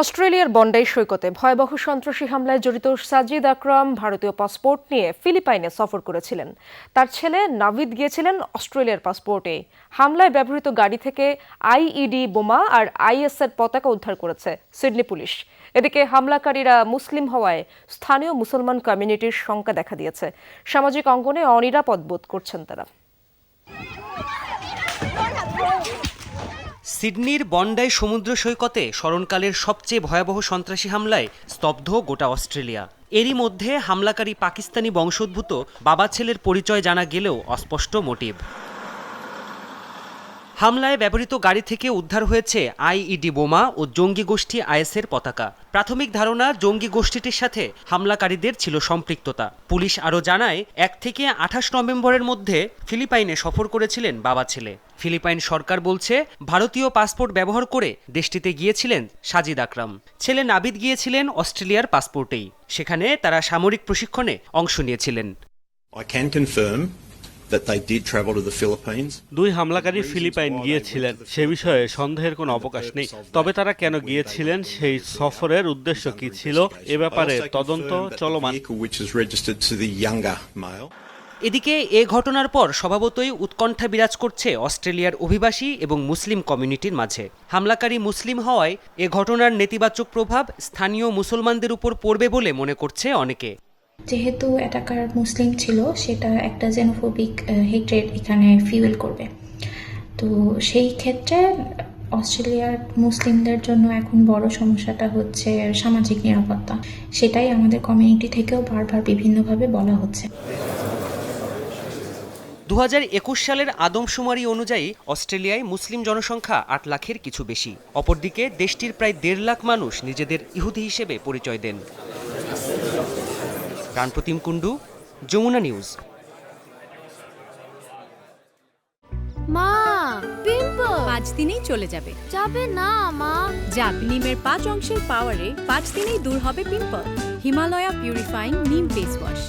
অস্ট্রেলিয়ার বন্ডাই সৈকতে ভয়াবহ সন্ত্রাসী হামলায় জড়িত সাজিদ আকরাম ভারতীয় পাসপোর্ট নিয়ে ফিলিপাইনে সফর করেছিলেন। তার ছেলে নাভিদ গিয়েছিলেন অস্ট্রেলিয়ার পাসপোর্টে। হামলায় ব্যবহৃত গাড়ি থেকে আইইডি বোমা আর আইএসের পতাকা উদ্ধার করেছে সিডনি পুলিশ। এদিকে হামলাকারীরা মুসলিম হওয়ায় স্থানীয় মুসলমান কমিউনিটির শঙ্কা দেখা দিয়েছে। সামাজিক অঙ্গনে অনিরাপদ বোধ করছেন তারা। সিডনির বন্ডাই সমুদ্র সৈকতে স্মরণকালের সবচেয়ে ভয়াবহ সন্ত্রাসী হামলায় স্তব্ধ গোটা অস্ট্রেলিয়া। এরই মধ্যে হামলাকারী পাকিস্তানি বংশোদ্ভূত বাবা ছেলের পরিচয় জানা গেলেও অস্পষ্ট মোটিভ। হামলায় ব্যবহৃত গাড়ি থেকে উদ্ধার হয়েছে আইইডি বোমা ও জঙ্গি গোষ্ঠী আইএসের পতাকা। প্রাথমিক ধারণা, জঙ্গি গোষ্ঠীটির সাথে হামলাকারীদের ছিল সম্পৃক্ততা। পুলিশ আরও জানায়, 1 থেকে 28 নভেম্বরের মধ্যে ফিলিপাইনে সফর করেছিলেন বাবা ছেলে। ফিলিপাইন সরকার বলছে, ভারতীয় পাসপোর্ট ব্যবহার করে দেশটিতে গিয়েছিলেন সাজিদ আকরাম। ছেলে নাবিদ গিয়েছিলেন অস্ট্রেলিয়ার পাসপোর্টেই। সেখানে তারা সামরিক প্রশিক্ষণে অংশ নিয়েছিলেন। I can confirm that they did travel to the Philippines. দুই হামলাকারী ফিলিপাইন গিয়েছিলেন, সে বিষয়ে সন্দেহের কোনো অবকাশ নেই। তবে তারা কেন গিয়েছিলেন, সেই সফরের উদ্দেশ্য কি ছিল, এ ব্যাপারে তদন্ত চলমান। এদিকে এ ঘটনার পর স্বভাবতই উৎকণ্ঠা বিরাজ করছে অস্ট্রেলিয়ার অভিবাসী এবং মুসলিম কমিউনিটির মাঝে। হামলাকারী মুসলিম হওয়ায় এ ঘটনার নেতিবাচক প্রভাব স্থানীয় মুসলমানদের উপর পড়বে বলে মনে করছে অনেকে। যেহেতু অ্যাটাকার মুসলিম ছিল, সেটা একটা জেনোফোবিক হেট্রেড এখানে ফিউয়েল করবে। তো সেই ক্ষেত্রে অস্ট্রেলিয়ার মুসলিমদের জন্য এখন বড় সমস্যাটা হচ্ছে সামাজিক নিরাপত্তা। সেটাই আমাদের কমিউনিটি থেকেও বারবার বিভিন্নভাবে বলা হচ্ছে। 2021 সালের আদমশুমারি অনুযায়ী অস্ট্রেলিয়ায় মুসলিম জনসংখ্যা 8 লাখের কিছু বেশি। অপরদিকে দেশটির প্রায় 1.5 লাখ মানুষ নিজেদের ইহুদি হিসেবে পরিচয় দেন। প্রাণপ্রতিম কুণ্ডু, যমুনা নিউজ। মা, পিম্পল 5 দিনেই চলে যাবে। যাবে না মা। যাবে, নিমের 5 অংশের পাওয়ারে 5 দিনেই দূর হবে পিম্পল। হিমালয়া পিউরিফাইং নিম ফেস ওয়াশ।